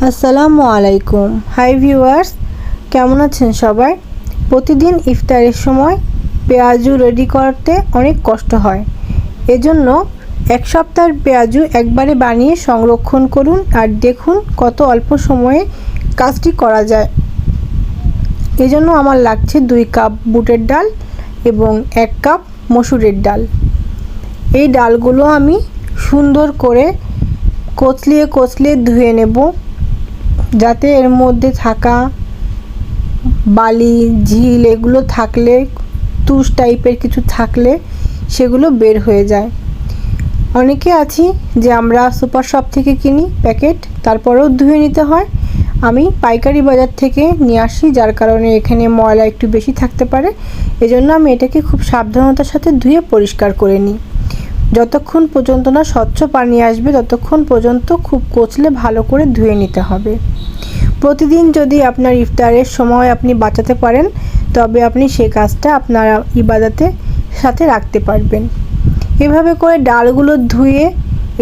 আসসালামু আলাইকুম। Hi viewers, কেমন আছেন সবাই? প্রতিদিন ইফতারের সময় পেঁয়াজু রেডি করতে অনেক কষ্ট হয়। এজন্য এক সপ্তাহের পেঁয়াজু একবারে বানিয়ে সংরক্ষণ করুন আর দেখুন কত অল্প সময়ে কাজটি করা যায়। এজন্য আমার লাগছে 2 কাপ বুটের ডাল এবং 1 কাপ মসুরের ডাল। এই ডালগুলো আমি সুন্দর করে কচলিয়ে ধুয়ে নেব, যাতে এর মধ্যে থাকা বালি ঝিল এগুলো থাকলে, তুষ টাইপের কিছু থাকলে সেগুলো বের হয়ে যায়। অনেকে আছি যে আমরা সুপার শপ থেকে কিনি প্যাকেট, তারপরেও ধুয়ে নিতে হয়। আমি পাইকারি বাজার থেকে নিয়ে আসি, যার কারণে এখানে ময়লা একটু বেশি থাকতে পারে। এজন্য আমি এটাকে খুব সাবধানতার সাথে ধুয়ে পরিষ্কার করে নিই। যতক্ষণ পর্যন্ত না স্বচ্ছ পানি আসবে ততক্ষণ পর্যন্ত খুব কচলে ভালো করে ধুয়ে নিতে হবে। প্রতিদিন যদি আপনার ইফতারের সময় আপনি বাঁচাতে পারেন, তবে আপনি সেই কাজটা আপনার ইবাদতের সাথে রাখতে পারবেন। এভাবে করে ডালগুলো ধুয়ে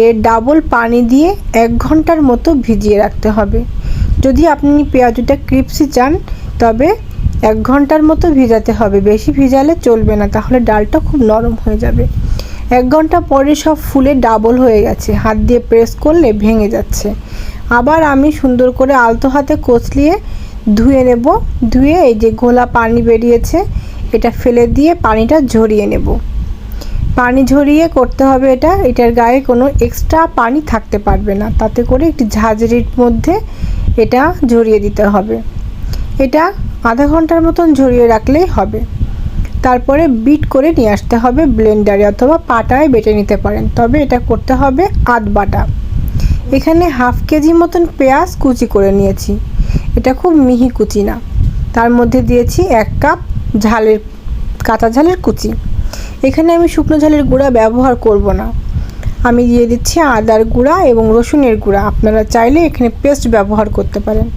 এর ডাবল পানি দিয়ে 1 ঘন্টার মতো ভিজিয়ে রাখতে হবে। যদি আপনি পেঁয়াজুটা ক্রিপসি চান তবে 1 ঘন্টার মতো ভিজাতে হবে, বেশি ভিজালে চলবে না, তাহলে ডালটা খুব নরম হয়ে যাবে। 1 ঘন্টা পরে সব ফুলে ডাবল হয়ে গেছে, হাত দিয়ে প্রেস করলে ভেঙে যাচ্ছে। আবার আমি সুন্দর করে আলতো হাতে কচলিয়ে ধুয়ে নেব। ধুয়ে এই যে ঘোলা পানি বেরিয়েছে এটা ফেলে দিয়ে পানিটা ঝরিয়ে নেব। পানি ঝরিয়ে করতে হবে এটার গায়ে কোনো এক্সট্রা পানি থাকতে পারবে না, তাতে করে একটি ঝাঁঝরির মধ্যে এটা ঝরিয়ে দিতে হবে। এটা আধা ঘন্টার মতন ঝরিয়ে রাখলেই হবে। তারপরে বিট করে নিয়ে আসতে হবে ব্লেন্ডারে, অথবা পাটায় বেটে নিতে পারেন, তবে এটা করতে হবে আধ বাটা। এখানে হাফ কেজি মতন পেঁয়াজ কুচি করে নিয়েছি, এটা খুব মিহি কুচি না। তার মধ্যে দিয়েছি 1 কাপ কাঁচা ঝালের কুচি। এখানে আমি শুকনো ঝালের গুঁড়া ব্যবহার করব না, আমি দিয়ে দিচ্ছি আদার গুঁড়া এবং রসুনের গুঁড়া। আপনারা চাইলে এখানে পেস্ট ব্যবহার করতে পারেন,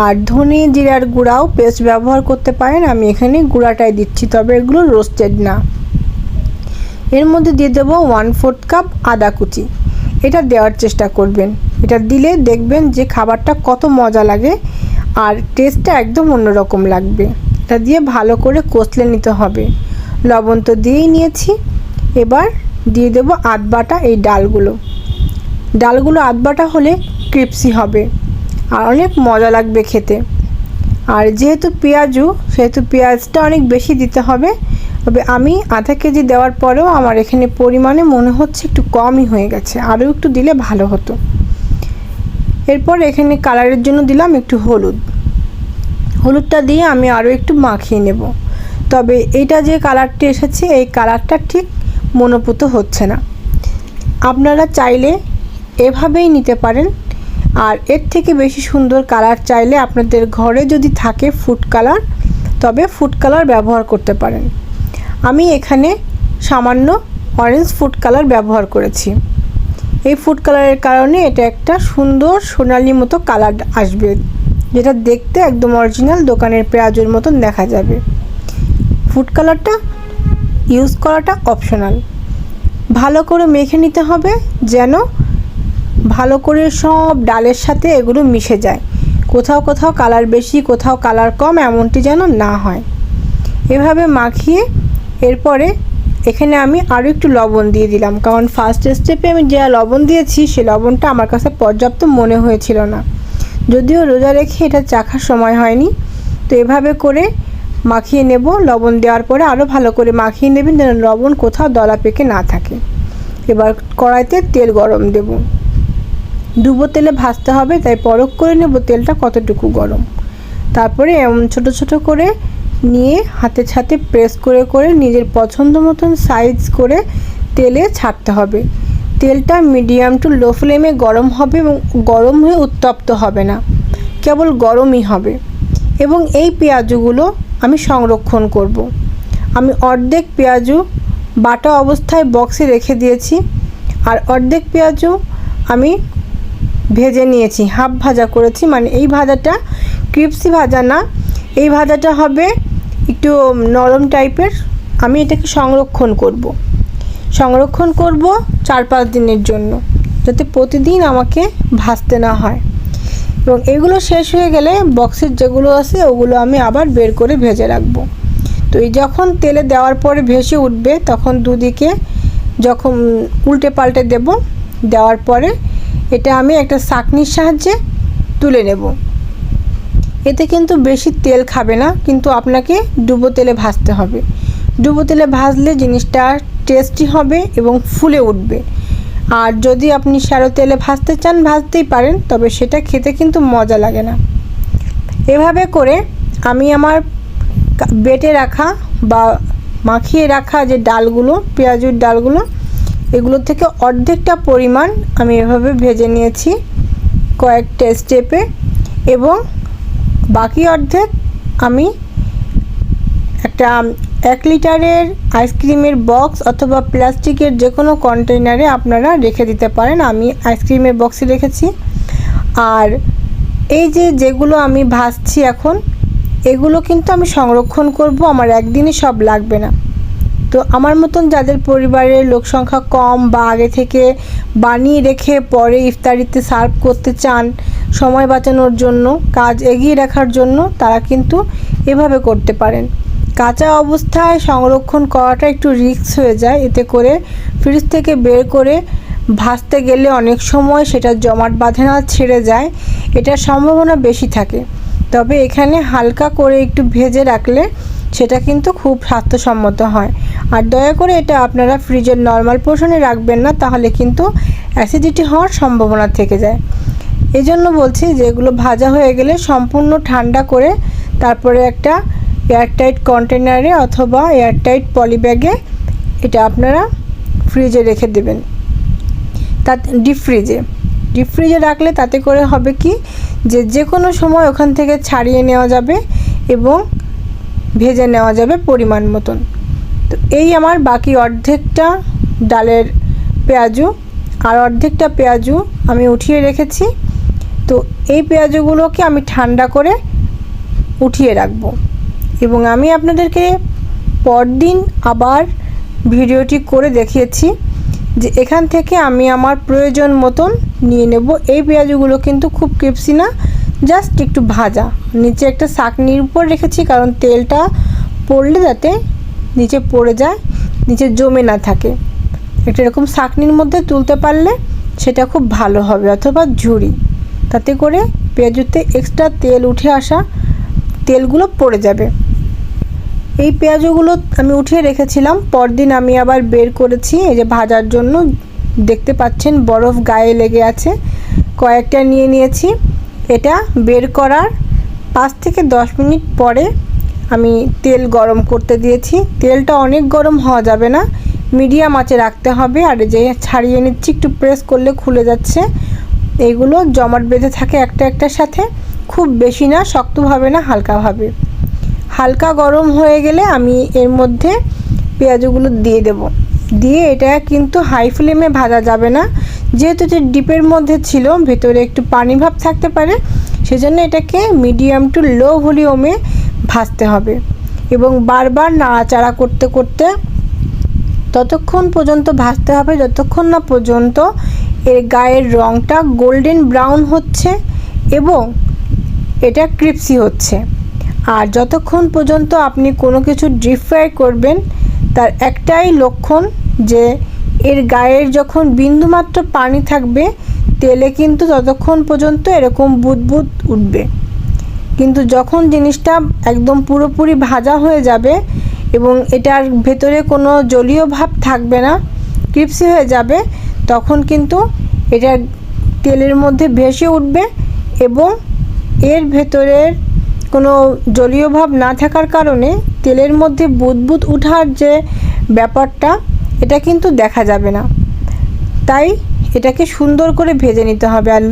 আর ধনে জিরার গুঁড়াও পেস্ট ব্যবহার করতে পারেন। আমি এখানে গুঁড়াটাই দিচ্ছি, তবে এগুলো রোস্টেড না। এর মধ্যে দিয়ে দেবো 1/4 কাপ আদা কুচি। এটা দেওয়ার চেষ্টা করবেন, এটা দিলে দেখবেন যে খাবারটা কত মজা লাগে আর টেস্টটা একদম অন্যরকম লাগবে। এটা দিয়ে ভালো করে কষলে নিতে হবে। লবণ তো দিয়েই নিয়েছি, এবার দিয়ে দেবো আধ বাটা এই ডালগুলো আধ বাটা হলে ক্রিপসি হবে আর অনেক মজা লাগবে খেতে। আর যেহেতু পেঁয়াজু, সেহেতু পেঁয়াজটা অনেক বেশি দিতে হবে। তবে আমি আধা কেজি দেওয়ার পরেও আমার এখানে পরিমাণে মনে হচ্ছে একটু কমই হয়ে গেছে, আরও একটু দিলে ভালো হতো। এরপর এখানে কালারের জন্য দিলাম একটু হলুদটা দিয়ে আমি আরও একটু মাখিয়ে নেব। তবে এইটা যে কালারটি এসেছে এই কালারটা ঠিক মনোপুত হচ্ছে না। আপনারা চাইলে এভাবেই নিতে পারেন, আর এর থেকে বেশি সুন্দর কালার চাইলে আপনাদের ঘরে যদি থাকে ফুড কালার, তবে ফুড কালার ব্যবহার করতে পারেন। আমি এখানে সামান্য অরেঞ্জ ফুড কালার ব্যবহার করেছি। এই ফুড কালারের কারণে এটা একটা সুন্দর সোনালি মতো কালার আসবে, যেটা দেখতে একদম অরিজিনাল দোকানের পেঁয়াজুর মতন দেখা যাবে। ফুড কালারটা ইউজ করাটা অপশনাল। ভালো করে মেখে নিতে হবে, যেন ভালো করে সব ডালের সাথে এগুলো মিশে যায়। কোথাও কোথাও কালার বেশি, কোথাও কালার কম, এমনটি যেন না হয়। এভাবে মাখিয়ে এরপরে এখানে আমি আরও একটু লবণ দিয়ে দিলাম, কারণ ফার্স্ট স্টেপে আমি যে লবণ দিয়েছি সে লবণটা আমার কাছে পর্যাপ্ত মনে হয়েছিল না। যদিও রোজা রেখে এটা চাখার সময় হয়নি, তো এভাবে করে মাখিয়ে নেব। লবণ দেওয়ার পরে আরও ভালো করে মাখিয়ে নেবেন, যেন লবণ কোথাও দলা পেকে না থাকে। এবার কড়াইতে তেল গরম দেব। ডুবো তেলে ভাজতে হবে, তাই পরখ করে নেব তেলটা কতটুকু গরম। তারপরে এমন ছোট ছোট করে নিয়ে হাতে ছাতে প্রেস করে নিজের পছন্দ মতন সাইজ করে তেলে ছাড়তে হবে। তেলটা মিডিয়াম টু লো ফ্লেমে গরম হবে এবং গরম হয়ে উত্তপ্ত হবে না, কেবল গরমই হবে। এবং এই পেঁয়াজুগুলো আমি সংরক্ষণ করব। আমি অর্ধেক পেঁয়াজু বাটা অবস্থায় বক্সে রেখে দিয়েছি, আর অর্ধেক পেঁয়াজু আমি ভেজে নিয়েছি, হাফ ভাজা করেছি। মানে এই ভাজাটা ক্রিপসি ভাজা না, এই ভাজাটা হবে একটু নরম টাইপের। আমি এটাকে সংরক্ষণ করব 4-5 দিনের জন্য, যাতে প্রতিদিন আমাকে ভাজতে না হয়। এবং এগুলো শেষ হয়ে গেলে বক্সের যেগুলো আছে ওগুলো আমি আবার বের করে ভেজে রাখবো। তো এই যখন তেলে দেওয়ার পরে ভেসে উঠবে তখন দুদিকে যখন উল্টে পাল্টে দেওয়ার পরে এটা আমি একটা ছাঁকনির সাহায্যে তুলে নেব। এতে কিন্তু বেশি তেল খাবে না, কিন্তু আপনাকে ডুবো তেলে ভাজতে হবে। ডুবো তেলে ভাজলে জিনিসটা টেস্টি হবে এবং ফুলে উঠবে। আর যদি আপনি শ্যালো তেলে ভাজতে চান ভাজতেই পারেন, তবে সেটা খেতে কিন্তু মজা লাগে না। এভাবে করে আমি আমার বেটে রাখা বা মাখিয়ে রাখা যে ডালগুলো, পেঁয়াজুর ডালগুলো, এগুলো থেকে অর্ধেকটা পরিমাণ আমি এভাবে ভেজে নিয়েছি কয়েকটা স্টেপে, এবং বাকি অর্ধেক আমি একটা 1 লিটারের আইসক্রিমের বক্স অথবা প্লাস্টিকের যে কোনো কন্টেইনারে আপনারা রেখে দিতে পারেন। আমি আইসক্রিমের বক্সে রেখেছি। আর এই যেগুলো আমি ভাজছি এখন, এগুলো কিন্তু আমি সংরক্ষণ করব, আমার একদিনই সব লাগবে না। তো আমার মতন যাদের পরিবারের লোক সংখ্যা কম বা আগে থেকে বানিয়ে রেখে পরে ইফতারিতে সার্ভ করতে চান সময় বাঁচানোর জন্য, কাজ এগিয়ে রাখার জন্য, তারা কিন্তু এভাবে করতে পারেন। কাঁচা অবস্থায় সংরক্ষণ করাটা একটু রিস্ক হয়ে যায়, এতে করে ফ্রিজ থেকে বের করে ভাজতে গেলে অনেক সময় সেটা জমাট বাঁধে না, ছেড়ে যায়, এটার সম্ভাবনা বেশি থাকে। তবে এখানে হালকা করে একটু ভেজে রাখলে সেটা কিন্তু খুব স্বাস্থ্যসম্মত হয়। আর দয়া করে এটা আপনারা ফ্রিজের নর্মাল পোর্শনে রাখবেন না, তাহলে কিন্তু অ্যাসিডিটি হওয়ার সম্ভাবনা থেকে যায়। এই জন্য বলছি যে এগুলো ভাজা হয়ে গেলে সম্পূর্ণ ঠান্ডা করে তারপরে একটা এয়ারটাইট কন্টেনারে অথবা এয়ারটাইট পলিব্যাগে এটা আপনারা ফ্রিজে রেখে দেবেন। ডিপ ফ্রিজে রাখলে তাতে করে হবে কি যে কোনো সময় ওখান থেকে ছাড়িয়ে নেওয়া যাবে এবং ভেজে নেওয়া যাবে পরিমাণ মতন। তো এই আমার বাকি অর্ধেকটা ডালের পেঁয়াজু আর অর্ধেকটা পেঁয়াজু আমি উঠিয়ে রেখেছি। তো এই পেঁয়াজুগুলোকে আমি ঠান্ডা করে উঠিয়ে রাখবো, এবং আমি আপনাদেরকে পরদিন আবার ভিডিওটি করে দেখিয়েছি যে এখান থেকে আমি আমার প্রয়োজন মতন নিয়ে নেব। এই পেঁয়াজগুলো কিন্তু খুব ক্রিপসি না, জাস্ট একটু ভাজা। নিচে একটা ছাঁকনির উপর রেখেছি, কারণ তেলটা পড়লে যাতে নিচে পড়ে যায়, নিচে জমে না থাকে। একটা এরকম ছাঁকনির মধ্যে তুলতে পারলে সেটা খুব ভালো হবে, অথবা ঝুড়ি, তাতে করে পেঁয়াজুতে এক্সট্রা তেল উঠে আসা তেলগুলো পড়ে যাবে। এই পেঁয়াজগুলো আমি উঠিয়ে রেখেছিলাম, পরদিন আমি আবার বের করেছি এই যে ভাজার জন্য। দেখতে পাচ্ছেন বরফ গায়ে লেগে আছে, কয়েকটা নিয়ে নিয়েছি। এটা বের করার 5 থেকে 10 মিনিট পরে আমি তেল গরম করতে দিয়েছি। তেলটা অনেক গরম হওয়া যাবে না, মিডিয়াম আঁচে রাখতে হবে। আর যে ছাড়িয়ে নিচ্ছি, একটু প্রেস করলে খুলে যাচ্ছে। এইগুলো জমাট বেঁধে থাকে একটা একটার সাথে, খুব বেশি না, শক্তভাবে না, হালকাভাবে। হালকা গরম হয়ে গেলে আমি এর মধ্যে পেঁয়াজগুলো দিয়ে দেব। দিয়ে এটা কিন্তু হাই ফ্লেমে ভাজা যাবে না, যেহেতু যে ডিপের মধ্যে ছিল ভেতরে একটু পানি ভাব থাকতে পারে, সেজন্য এটাকে মিডিয়াম টু লো ভলিউমে ভাজতে হবে এবং বারবার নাড়াচাড়া করতে করতে ততক্ষণ পর্যন্ত ভাজতে হবে যতক্ষণ না পর্যন্ত এর গায়ের রঙটা গোল্ডেন ব্রাউন হচ্ছে এবং এটা ক্রিপসি হচ্ছে। আর যতক্ষণ পর্যন্ত আপনি কোনো কিছু ডিপ ফ্রাই করবেন তার একটাই লক্ষণ যে এর গায়ের যখন বিন্দুমাত্র পানি থাকবে তেলে কিন্তু ততক্ষণ পর্যন্ত এরকম বুদবুদ উঠবে। কিন্তু যখন জিনিসটা একদম পুরোপুরি ভাজা হয়ে যাবে এবং এটার ভেতরে কোনো জলীয় ভাব থাকবে না, ক্রিপসি হয়ে যাবে, তখন কিন্তু এটা তেলের মধ্যে ভেসে উঠবে এবং এর ভেতরের কোনো জলীয় ভাব না থাকার কারণে তেলের মধ্যে বুদবুদ ওঠার যে ব্যাপারটা এটা কিন্তু দেখা যাবে না। তাই এটাকে সুন্দর করে ভেজে নিতে হবে। আর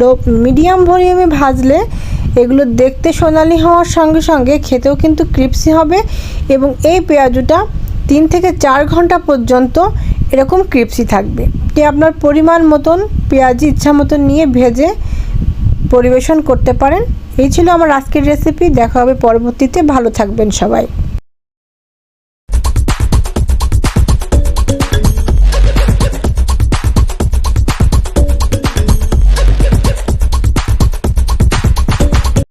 মিডিয়াম ভলিউমে ভাজলে এগুলো দেখতে সোনালি হওয়ার সঙ্গে সঙ্গে খেতেও কিন্তু ক্রিপসি হবে এবং এই পেঁয়াজুটা 3 থেকে 4 ঘন্টা পর্যন্ত এরকম ক্রিপসি থাকবে। আপনার পরিমাণ মতন পেঁয়াজ ইচ্ছা মতন নিয়ে ভেজে পরিবেশন করতে পারেন। এই ছিল আমার আজকের রেসিপি। দেখা হবে পরবর্তীতে। ভালো থাকবেন সবাই।